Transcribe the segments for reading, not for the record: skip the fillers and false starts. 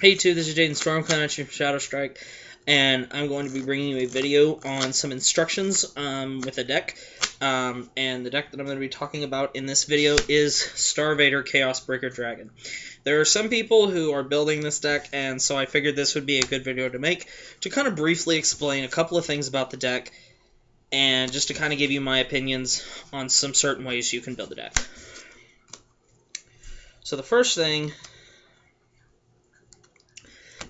Hey YouTube, this is Jaden Storm coming at you from Shadow Strike, and I'm going to be bringing you a video on some instructions with a deck. And the deck that I'm going to be talking about in this video is Starvader Chaos Breaker Dragon. There are some people who are building this deck, and so I figured this would be a good video to make to kind of briefly explain a couple of things about the deck, and just to kind of give you my opinions on some certain ways you can build the deck. So the first thing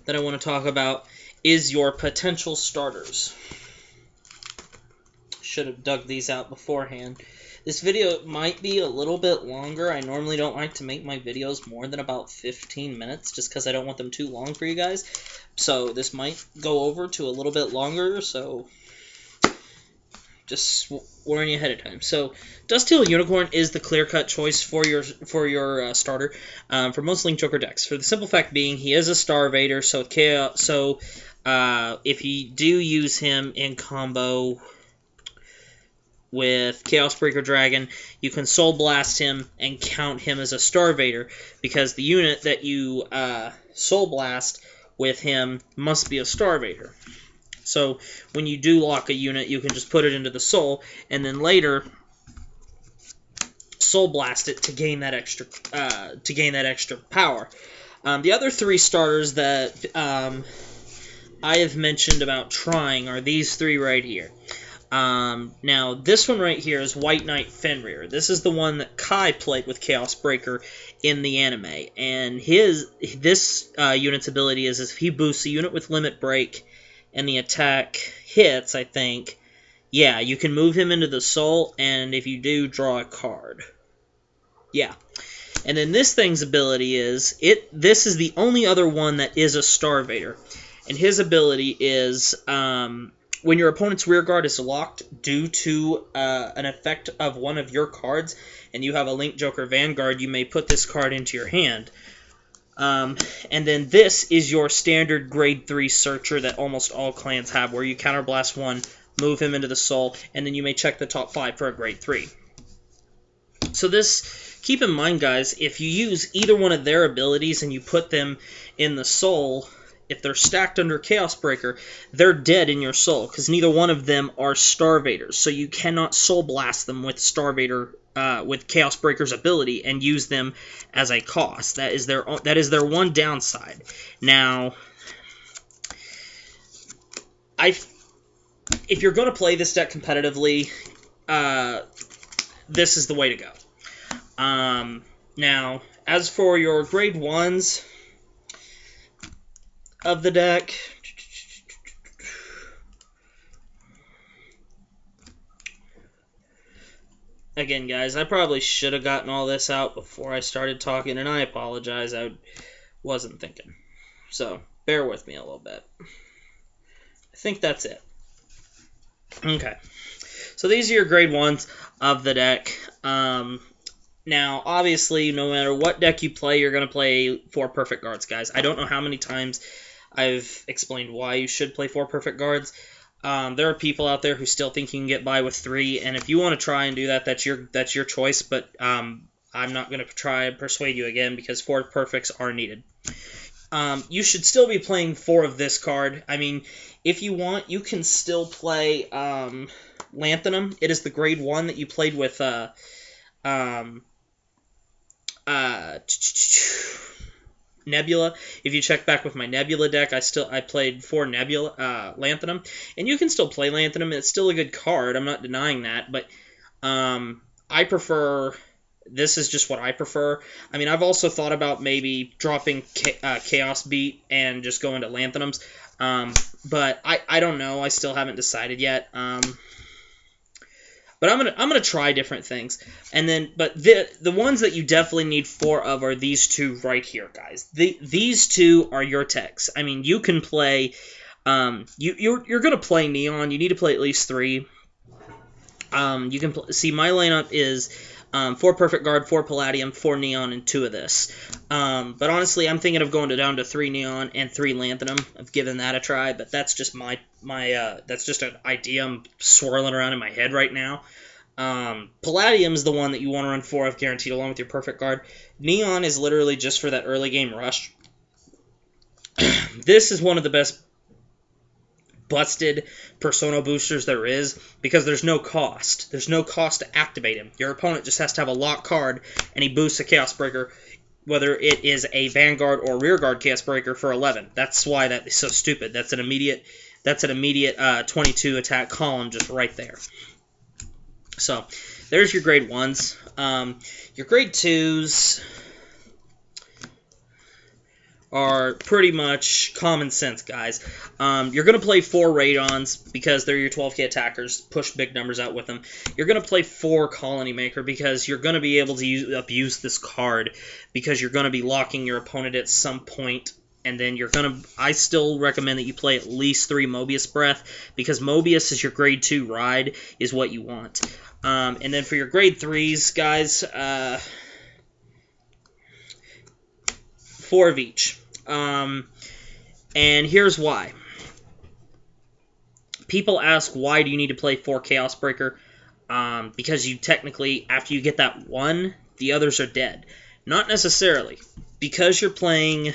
that I want to talk about is your potential starters. Should have dug these out beforehand. This video might be a little bit longer. I normally don't like to make my videos more than about 15 minutes just because I don't want them too long for you guys. So this might go over to a little bit longer, so just warning you ahead of time. So, Duskteel Unicorn is the clear-cut choice for your starter for most Link Joker decks. For the simple fact being, he is a Starvader, so if you do use him in combo with Chaos Breaker Dragon, you can Soul Blast him and count him as a Starvader, because the unit that you Soul Blast with him must be a Starvader. So when you do lock a unit, you can just put it into the Soul, and then later Soul Blast it to gain that extra power. The other three starters that I have mentioned about trying are these three right here. Now this one right here is White Knight Fenrir. This is the one that Kai played with Chaos Breaker in the anime, and this unit's ability is if he boosts a unit with Limit Break and the attack hits, I think, yeah, you can move him into the Soul, and if you do, draw a card. Yeah. And then this thing's ability is, this is the only other one that is a Starvader. And his ability is, when your opponent's rearguard is locked due to an effect of one of your cards, and you have a Link Joker Vanguard, you may put this card into your hand. And then this is your standard grade 3 searcher that almost all clans have, where you counterblast one, move him into the Soul, and then you may check the top 5 for a grade 3. So this, keep in mind guys, if you use either one of their abilities and you put them in the Soul, if they're stacked under Chaos Breaker, they're dead in your Soul, because neither one of them are Starvaders, so you cannot Soul Blast them with Starvader, with Chaos Breaker's ability and use them as a cost. That is their one downside. Now, if you're going to play this deck competitively, this is the way to go. Now, as for your grade 1s of the deck, again, guys, I probably should have gotten all this out before I started talking, and I apologize. I wasn't thinking. So, bear with me a little bit. I think that's it. Okay. So, these are your grade 1s of the deck. Now, obviously, no matter what deck you play, you're going to play 4 Perfect Guards, guys. I don't know how many times I've explained why you should play 4 Perfect Guards. There are people out there who still think you can get by with 3, and if you want to try and do that, that's your choice, but I'm not going to try and persuade you again, because 4 perfects are needed. You should still be playing 4 of this card. I mean, if you want, you can still play Lanthanum. It is the grade 1 that you played with Nebula. If you check back with my Nebula deck, I played 4 Nebula Lanthanum, and you can still play Lanthanum. It's still a good card. I'm not denying that, but I prefer. This is just what I prefer. I mean, I've also thought about maybe dropping Chaos Beat and just going to Lanthanums, but I don't know. I still haven't decided yet. But I'm gonna try different things, and then the ones that you definitely need 4 of are these 2 right here, guys. These 2 are your techs. I mean, you can play. You're gonna play Neon. You need to play at least 3. You can see my lineup is 4 Perfect Guard, 4 Palladium, 4 Neon, and 2 of this. But honestly, I'm thinking of going down to 3 Neon and 3 Lanthanum. I've given that a try, but that's just that's just an idea I'm swirling around in my head right now. Palladium is the one that you want to run 4 of guaranteed along with your Perfect Guard. Neon is literally just for that early game rush. This is one of the best busted Persona boosters there is, because there's no cost. There's no cost to activate him. Your opponent just has to have a lock card, and he boosts a Chaos Breaker, whether it is a Vanguard or Rearguard Chaos Breaker for 11. That's why that is so stupid. That's an immediate 22 attack column just right there. So, there's your grade 1s. Your grade 2s are pretty much common sense, guys. You're going to play 4 Radons because they're your 12k attackers. Push big numbers out with them. You're going to play 4 Colony Maker because you're going to be able to abuse this card because you're going to be locking your opponent at some point. And then you're going to... I still recommend that you play at least 3 Mobius Breath because Mobius is your grade 2 ride is what you want. And then for your grade 3s, guys, 4 of each. And here's why. People ask, why do you need to play 4 Chaos Breaker? Because you technically, after you get that 1, the others are dead. Not necessarily. Because you're playing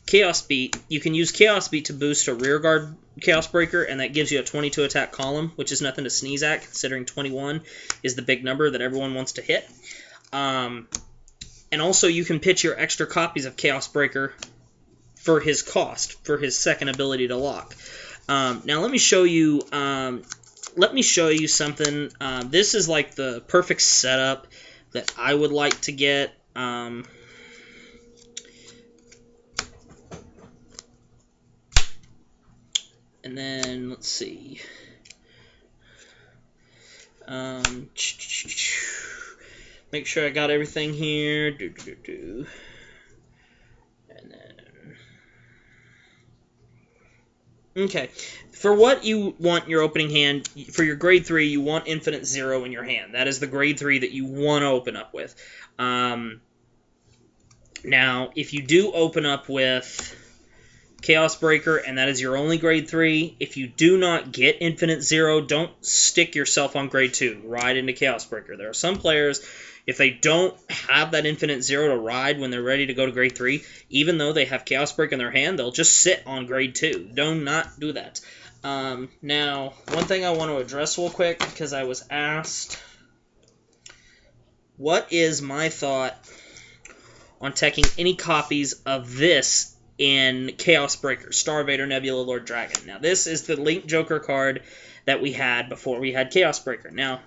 Chaos Beat, you can use Chaos Beat to boost a Rearguard Chaos Breaker, and that gives you a 22 attack column, which is nothing to sneeze at, considering 21 is the big number that everyone wants to hit. And also, you can pitch your extra copies of Chaos Breaker for his cost, for his second ability to lock. Now, let me show you. Something. This is like the perfect setup that I would like to get. And then let's see. Make sure I got everything here. And then... Okay. For what you want your opening hand, for your grade 3, you want Infinite Zero in your hand. That is the grade 3 that you want to open up with. Now, if you do open up with Chaos Breaker, and that is your only grade 3, if you do not get Infinite Zero, don't stick yourself on grade 2. Ride into Chaos Breaker. There are some players, if they don't have that Infinite Zero to ride when they're ready to go to grade 3, even though they have Chaos Breaker in their hand, they'll just sit on grade 2. Do not do that. Now, one thing I want to address real quick, because I was asked, what is my thought on taking any copies of this in Chaos Breaker, Star Vader, Nebula, Lord Dragon? Now, this is the Link Joker card that we had before we had Chaos Breaker. Now,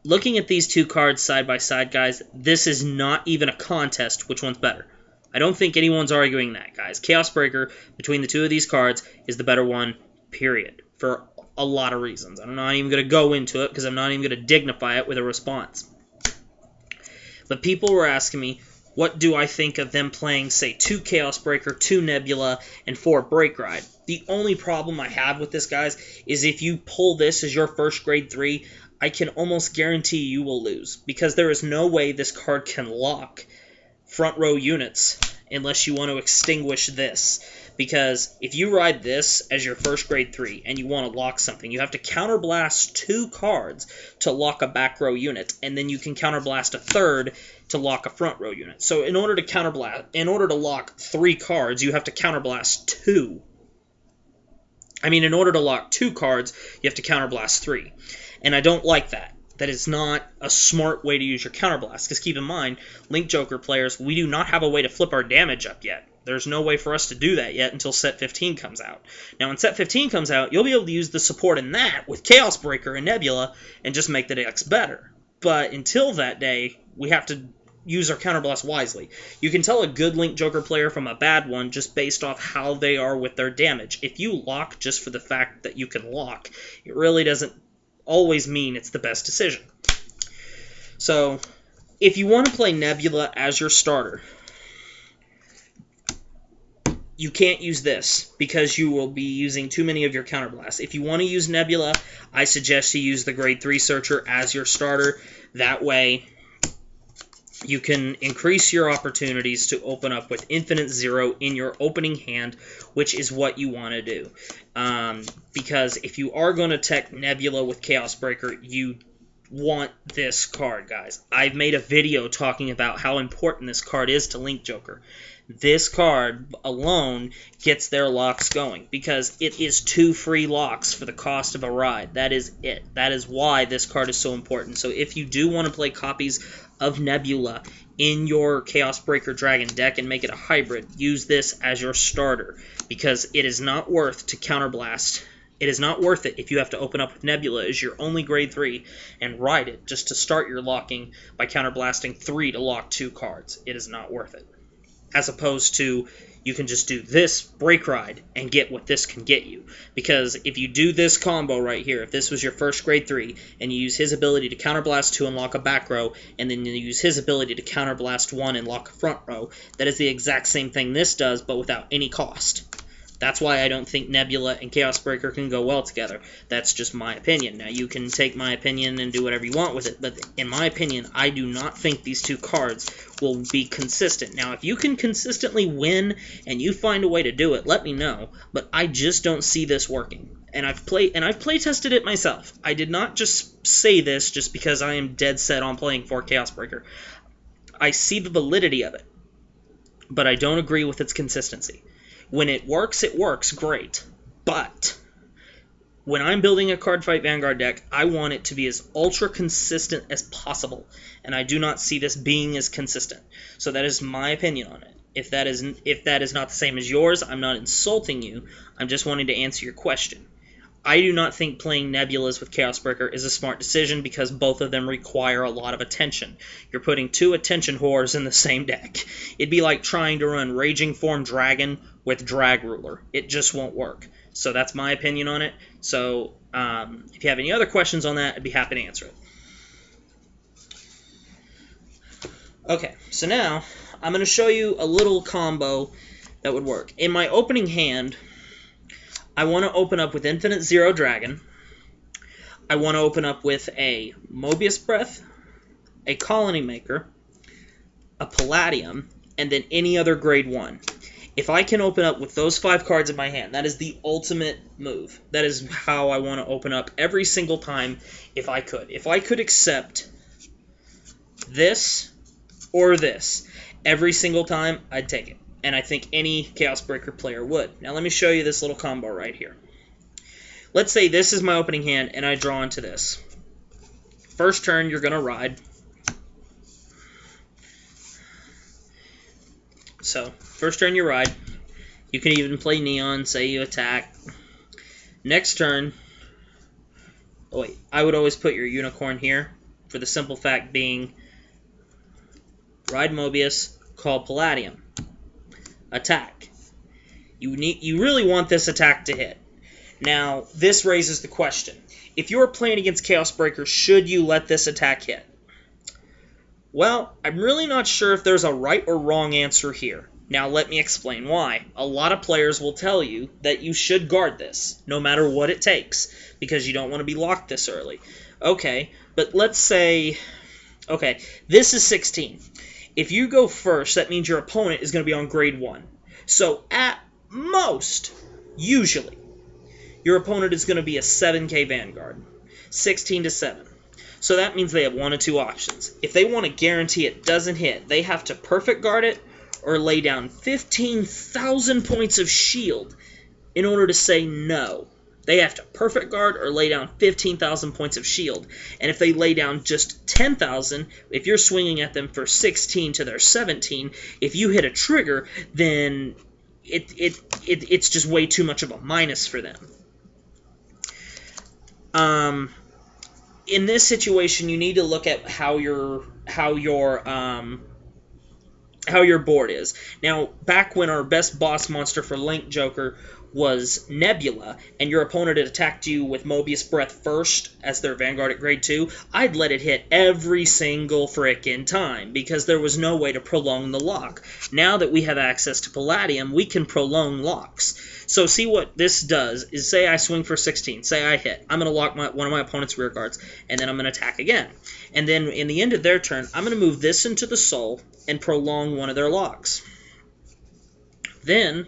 looking at these 2 cards side by side, guys, this is not even a contest which one's better. I don't think anyone's arguing that, guys. Chaos Breaker, between the 2 of these cards, is the better one, period, for a lot of reasons. I'm not even going to go into it because I'm not even going to dignify it with a response. But people were asking me, what do I think of them playing, say, 2 Chaos Breaker, 2 Nebula, and 4 Break Ride? The only problem I have with this, guys, is if you pull this as your first grade 3, I can almost guarantee you will lose, because there is no way this card can lock front row units unless you want to extinguish this. Because if you ride this as your first grade 3 and you want to lock something, you have to counterblast 2 cards to lock a back row unit, and then you can counterblast a third to lock a front row unit. So in order to lock 3 cards, you have to counterblast 2. I mean, in order to lock 2 cards, you have to counterblast 3. And I don't like that. That is not a smart way to use your counterblast. Because keep in mind, Link Joker players, we do not have a way to flip our damage up yet. There's no way for us to do that yet until Set 15 comes out. Now, when Set 15 comes out, you'll be able to use the support in that with Chaos Breaker and Nebula and just make the decks better. But until that day, we have to use our counterblast wisely. You can tell a good Link Joker player from a bad one just based off how they are with their damage. If you lock just for the fact that you can lock, it really doesn't always mean it's the best decision. So, if you want to play Nebula as your starter, you can't use this because you will be using too many of your counterblasts. If you want to use Nebula, I suggest you use the grade 3 Searcher as your starter. That way, you can increase your opportunities to open up with Infinite Zero in your opening hand, which is what you want to do. Because if you are going to tech Nebula with Chaos Breaker, you want this card, guys. I've made a video talking about how important this card is to Link Joker. This card alone gets their locks going because it is 2 free locks for the cost of a ride. That is it. That is why this card is so important. So if you do want to play copies of Nebula in your Chaos Breaker Dragon deck and make it a hybrid, use this as your starter because it is not worth to counterblast. It is not worth it if you have to open up with Nebula as your only grade 3 and ride it just to start your locking by counterblasting 3 to lock 2 cards. It is not worth it. As opposed to, you can just do this break ride and get what this can get you. Because if you do this combo right here, if this was your first grade 3, and you use his ability to counterblast 2 and lock a back row, and then you use his ability to counterblast 1 and lock a front row, that is the exact same thing this does, but without any cost. That's why I don't think Nebula and Chaos Breaker can go well together. That's just my opinion. Now, you can take my opinion and do whatever you want with it, but in my opinion, I do not think these 2 cards will be consistent. Now, if you can consistently win and you find a way to do it, let me know, but I just don't see this working. And I've play tested it myself. I did not just say this just because I am dead set on playing for Chaos Breaker. I see the validity of it, but I don't agree with its consistency. When it works great. But when I'm building a Cardfight Vanguard deck, I want it to be as ultra consistent as possible. And I do not see this being as consistent. So that is my opinion on it. If that is not the same as yours, I'm not insulting you. I'm just wanting to answer your question. I do not think playing Nebulas with Chaos Breaker is a smart decision because both of them require a lot of attention. You're putting 2 attention whores in the same deck. It'd be like trying to run Raging Form Dragon with Drag Ruler. It just won't work. So that's my opinion on it. So if you have any other questions on that, I'd be happy to answer it. Okay, so now I'm going to show you a little combo that would work. In my opening hand, I want to open up with Infinite Zero Dragon. I want to open up with a Mobius Breath, a Colony Maker, a Palladium, and then any other grade 1. If I can open up with those 5 cards in my hand, that is the ultimate move. That is how I want to open up every single time if I could. If I could accept this or this every single time, I'd take it. And I think any Chaos Breaker player would. Now let me show you this little combo right here. Let's say this is my opening hand and I draw into this. First turn, you're going to ride. So, first turn you ride. You can even play Neon, say you attack. Next turn, oh wait, I would always put your Unicorn here, for the simple fact being, ride Mobius, call Palladium. Attack. You really want this attack to hit. Now, this raises the question. If you're playing against Chaos Breaker, should you let this attack hit? Well, I'm really not sure if there's a right or wrong answer here. Now, let me explain why. A lot of players will tell you that you should guard this, no matter what it takes, because you don't want to be locked this early. Okay, but let's say... Okay, this is 16. If you go first, that means your opponent is going to be on grade 1. So, at most, usually, your opponent is going to be a 7k Vanguard. 16 to 7. So that means they have 1 of 2 options. If they want to guarantee it doesn't hit, they have to perfect guard it or lay down 15,000 points of shield in order to say no. They have to perfect guard or lay down 15,000 points of shield. And if they lay down just 10,000, if you're swinging at them for 16 to their 17, if you hit a trigger, then it's just way too much of a minus for them. In this situation, you need to look at how your board is. Now, back when our best boss monster for Link Joker was Nebula, and your opponent had attacked you with Mobius Breath first as their Vanguard at grade 2, I'd let it hit every single frickin' time, because there was no way to prolong the lock. Now that we have access to Palladium, we can prolong locks. So see what this does is, say I swing for 16, say I hit. I'm going to lock one of my opponent's rear guards, and then I'm going to attack again. And then in the end of their turn, I'm going to move this into the soul and prolong one of their locks. Then,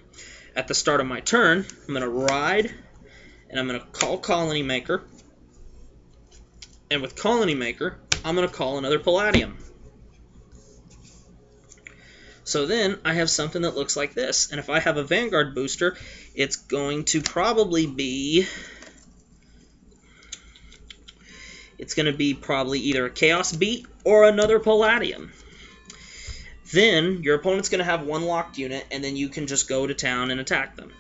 at the start of my turn, I'm going to ride, and I'm going to call Colony Maker. And with Colony Maker, I'm going to call another Palladium. So then I have something that looks like this. And if I have a Vanguard booster, it's going to probably be... It's going to be probably either a Chaos Beat or another Palladium. Then your opponent's going to have one locked unit, and then you can just go to town and attack them.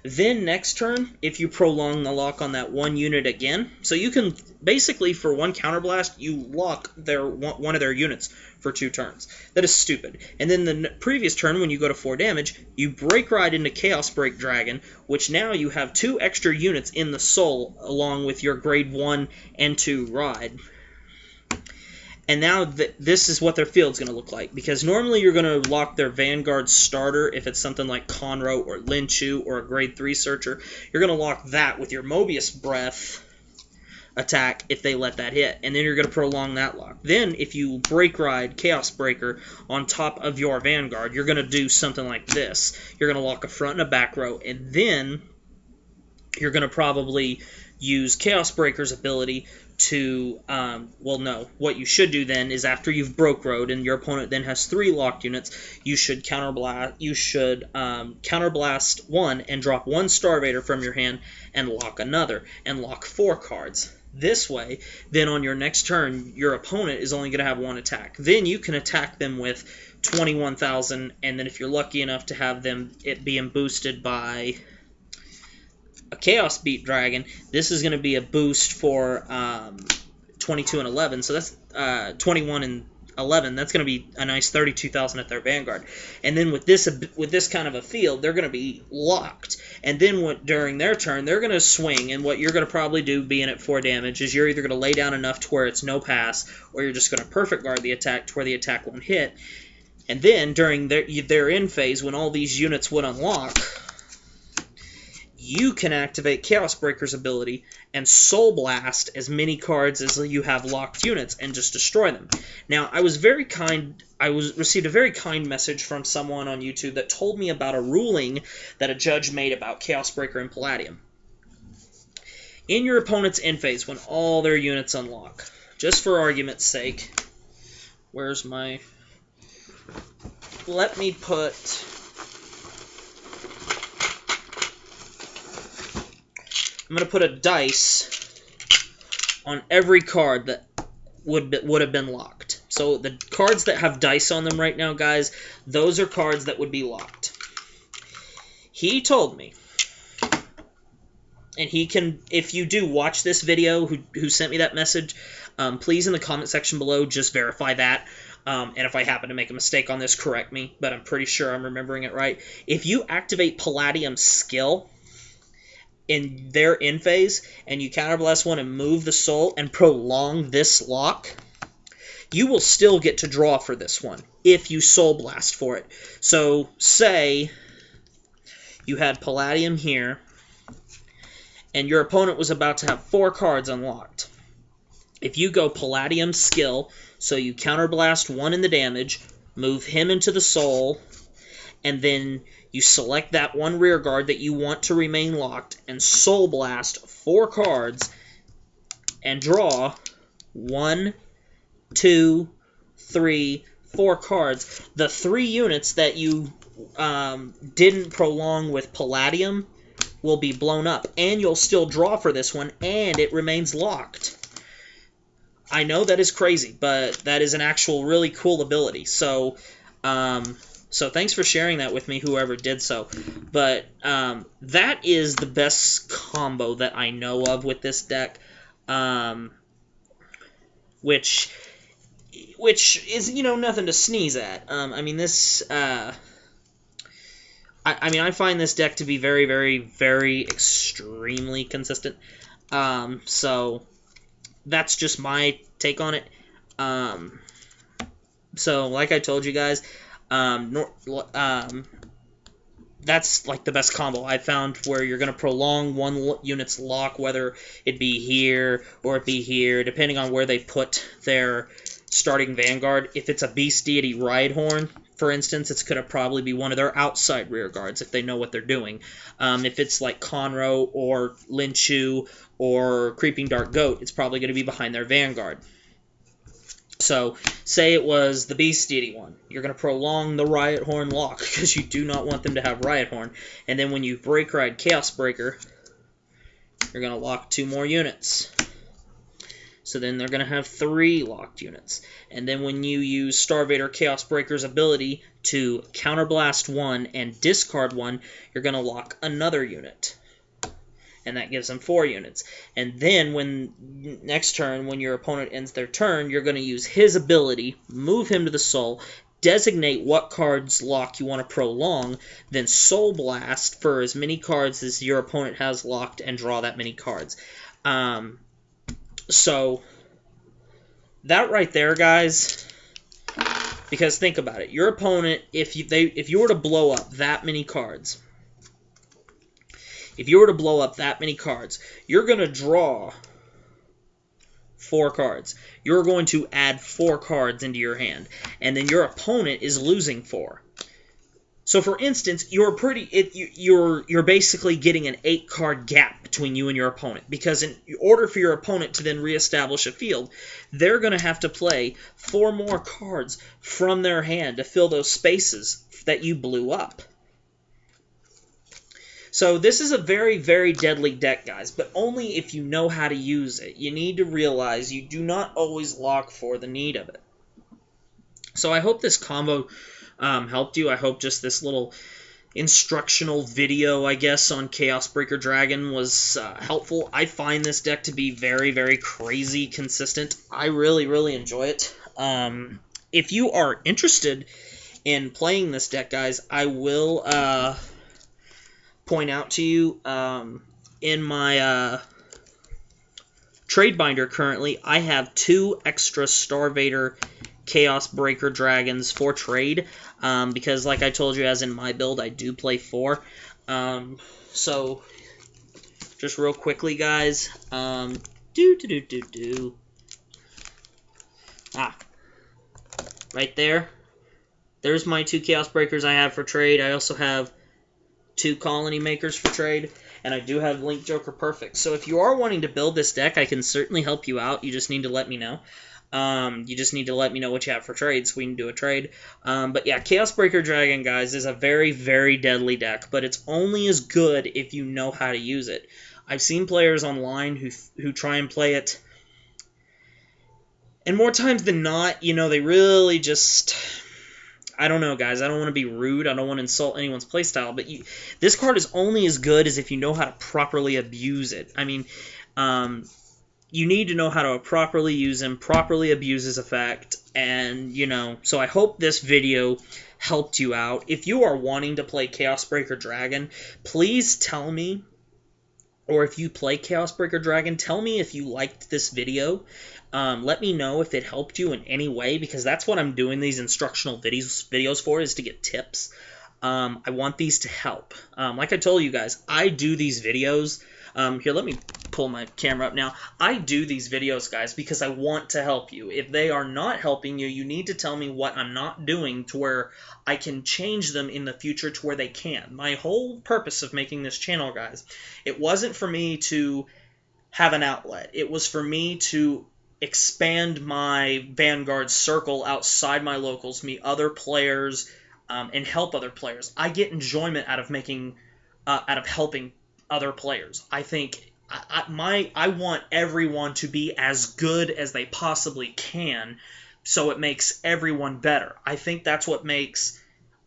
Then next turn, if you prolong the lock on that one unit again, so you can basically for one counterblast, you lock one of their units for 2 turns. That is stupid. And then the previous turn, when you go to 4 damage, you break ride into Chaos Break Dragon, which now you have 2 extra units in the soul along with your grade 1 and 2 ride. And now this is what their field's going to look like. Because normally you're going to lock their Vanguard starter if it's something like Conroe or Linchu or a grade 3 Searcher. You're going to lock that with your Mobius Breath attack if they let that hit. And then you're going to prolong that lock. Then if you break ride Chaos Breaker on top of your Vanguard, you're going to do something like this. You're going to lock a front and a back row. And then you're going to probably use Chaos Breaker's ability to, well, no. What you should do then is after you've broke road and your opponent then has 3 locked units, you should counterblast. You should counterblast 1 and drop 1 Starvader from your hand and lock another and lock 4 cards. This way, then on your next turn, your opponent is only going to have 1 attack. Then you can attack them with 21,000, and then if you're lucky enough to have it being boosted by a Chaos Beat Dragon, this is going to be a boost for 22 and 11, so that's 21 and 11. That's going to be a nice 32,000 at their Vanguard. And then with this kind of a field, they're going to be locked. And then during their turn, they're going to swing, and what you're going to probably do, being at 4 damage, is you're either going to lay down enough to where it's no pass, or you're just going to perfect guard the attack to where the attack won't hit. And then during their end phase, when all these units would unlock, you can activate Chaos Breaker's ability and Soul Blast as many cards as you have locked units and just destroy them. Now, I received a very kind message from someone on YouTube that told me about a ruling that a judge made about Chaos Breaker and Palladium. In your opponent's end phase, when all their units unlock, just for argument's sake, where's my... Let me put... I'm going to put a dice on every card that would have been locked. So the cards that have dice on them right now, guys, those are cards that would be locked. He told me, and he can, if you do watch this video, who sent me that message, please in the comment section below just verify that. And if I happen to make a mistake on this, correct me, but I'm pretty sure I'm remembering it right. If you activate Palladium's skill in their end phase, and you counterblast 1 and move the soul and prolong this lock, you will still get to draw for this one if you soul blast for it. So say you had Palladium here, and your opponent was about to have 4 cards unlocked. If you go Palladium skill, so you counterblast 1 in the damage, move him into the soul, and then you select that 1 rear guard that you want to remain locked and Soul Blast 4 cards and draw 1, 2, 3, 4 cards. The 3 units that you didn't prolong with Palladium will be blown up, and you'll still draw for this one, and it remains locked. I know that is crazy, but that is an actual really cool ability. So thanks for sharing that with me, whoever did so. But that is the best combo that I know of with this deck, which is, you know, nothing to sneeze at. I mean, this... I mean, I find this deck to be very, very, very extremely consistent. So that's just my take on it. So like I told you guys, that's like the best combo I found, where you're going to prolong one unit's lock, whether it be here or it be here, depending on where they put their starting Vanguard. If it's a Beast Deity Rhydhorn, for instance, it's going to probably be one of their outside rear guards if they know what they're doing. If it's like Conroe or Linchu or Creeping Dark Goat, it's probably going to be behind their vanguard. So, say it was the Beast Deity one. You're going to prolong the Riot Horn lock because you do not want them to have Riot Horn. And then when you Break Ride Chaos Breaker, you're going to lock 2 more units. So then they're going to have 3 locked units. And then when you use Starvader Chaos Breaker's ability to Counterblast 1 and discard 1, you're going to lock another unit. And that gives them 4 units. And then when next turn, when your opponent ends their turn, you're going to use his ability, move him to the Soul, designate what cards lock you want to prolong, then Soul Blast for as many cards as your opponent has locked and draw that many cards. So that right there, guys, because think about it. Your opponent, if you were to blow up that many cards, you're going to draw 4 cards. You're going to add 4 cards into your hand, and then your opponent is losing 4. So, for instance, you're basically getting an 8-card gap between you and your opponent, because in order for your opponent to then reestablish a field, they're going to have to play 4 more cards from their hand to fill those spaces that you blew up. So this is a very, very deadly deck, guys, but only if you know how to use it. You need to realize you do not always lock for the need of it. So I hope this combo helped you. I hope just this little instructional video, I guess, on Chaos Breaker Dragon was helpful. I find this deck to be very, very crazy consistent. I really, really enjoy it. If you are interested in playing this deck, guys, I will point out to you in my trade binder currently, I have 2 extra Starvader Chaos Breaker Dragons for trade, because like I told you, as in my build, I do play 4. So, just real quickly, guys, right there, there's my 2 Chaos Breakers I have for trade. I also have 2 Colony Makers for trade, and I do have Link Joker Perfect. So if you are wanting to build this deck, I can certainly help you out. You just need to let me know. You just need to let me know what you have for trade so we can do a trade. But yeah, Chaos Breaker Dragon, guys, is a very, very deadly deck, but it's only as good if you know how to use it. I've seen players online who try and play it, and more times than not, you know, they really just... I don't know, guys. I don't want to be rude. I don't want to insult anyone's playstyle, but this card is only as good as if you know how to properly abuse it. I mean, you need to know how to properly use him, properly abuse his effect, and, you know, so I hope this video helped you out. If you are wanting to play Chaos Breaker Dragon, please tell me, or if you play Chaos Breaker Dragon, tell me if you liked this video. Let me know if it helped you in any way, because that's what I'm doing these instructional videos for, is to get tips. I want these to help. Like I told you guys, I do these videos. Here, let me pull my camera up now. I do these videos, guys, because I want to help you. If they are not helping you, you need to tell me what I'm not doing to where I can change them in the future to where they can. My whole purpose of making this channel, guys, it wasn't for me to have an outlet. It was for me to expand my Vanguard circle outside my locals, meet other players, and help other players. I get enjoyment out of helping other players. I think I want everyone to be as good as they possibly can, so it makes everyone better. I think that's what makes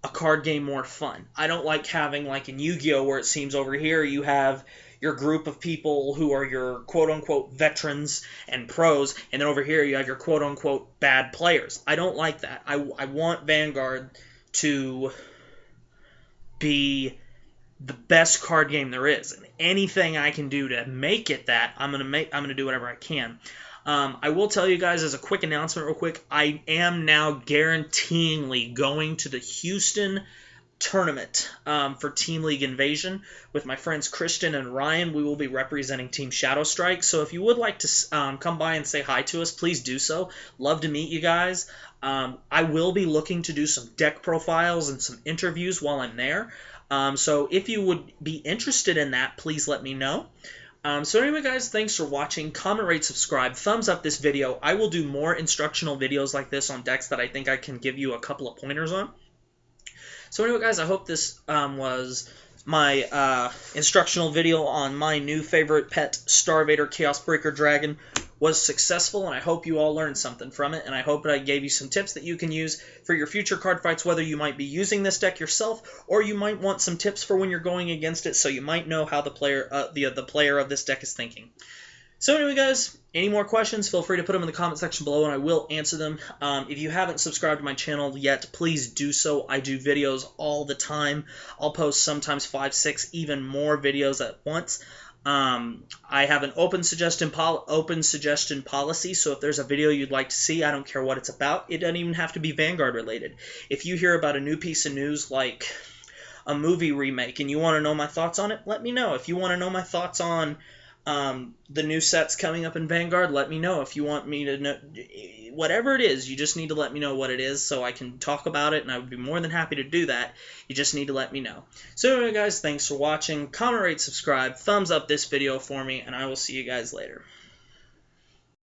a card game more fun. I don't like having, like in Yu-Gi-Oh, where it seems over here you have your group of people who are your quote-unquote veterans and pros, and then over here you have your quote-unquote bad players. I don't like that. I want Vanguard to be the best card game there is, and anything I can do to make it that, I'm gonna do whatever I can. I will tell you guys, as a quick announcement real quick, I am now guaranteeingly going to the Houston tournament for Team League Invasion with my friends Christian and Ryan. We will be representing Team Shadow Strike. So if you would like to come by and say hi to us, please do so. Love to meet you guys. I will be looking to do some deck profiles and some interviews while I'm there. So if you would be interested in that, please let me know. So anyway, guys, thanks for watching. Comment, rate, subscribe, thumbs up this video. I will do more instructional videos like this on decks that I think I can give you a couple of pointers on. So anyway, guys, I hope this was my instructional video on my new favorite pet, Starvader Chaos Breaker Dragon, was successful, and I hope you all learned something from it, and I hope that I gave you some tips that you can use for your future card fights, whether you might be using this deck yourself, or you might want some tips for when you're going against it, so you might know how the player of this deck is thinking. So anyway, guys, any more questions, feel free to put them in the comment section below, and I will answer them. If you haven't subscribed to my channel yet, please do so. I do videos all the time. I'll post sometimes 5, 6, even more videos at once. I have an open suggestion policy, so if there's a video you'd like to see, I don't care what it's about. It doesn't even have to be Vanguard related. If you hear about a new piece of news like a movie remake and you want to know my thoughts on it, let me know. If you want to know my thoughts on the new sets coming up in Vanguard, let me know. If you want me to know, whatever it is, you just need to let me know what it is so I can talk about it, and I would be more than happy to do that. You just need to let me know. So anyway, guys, thanks for watching. Comment, rate, subscribe, thumbs up this video for me, and I will see you guys later.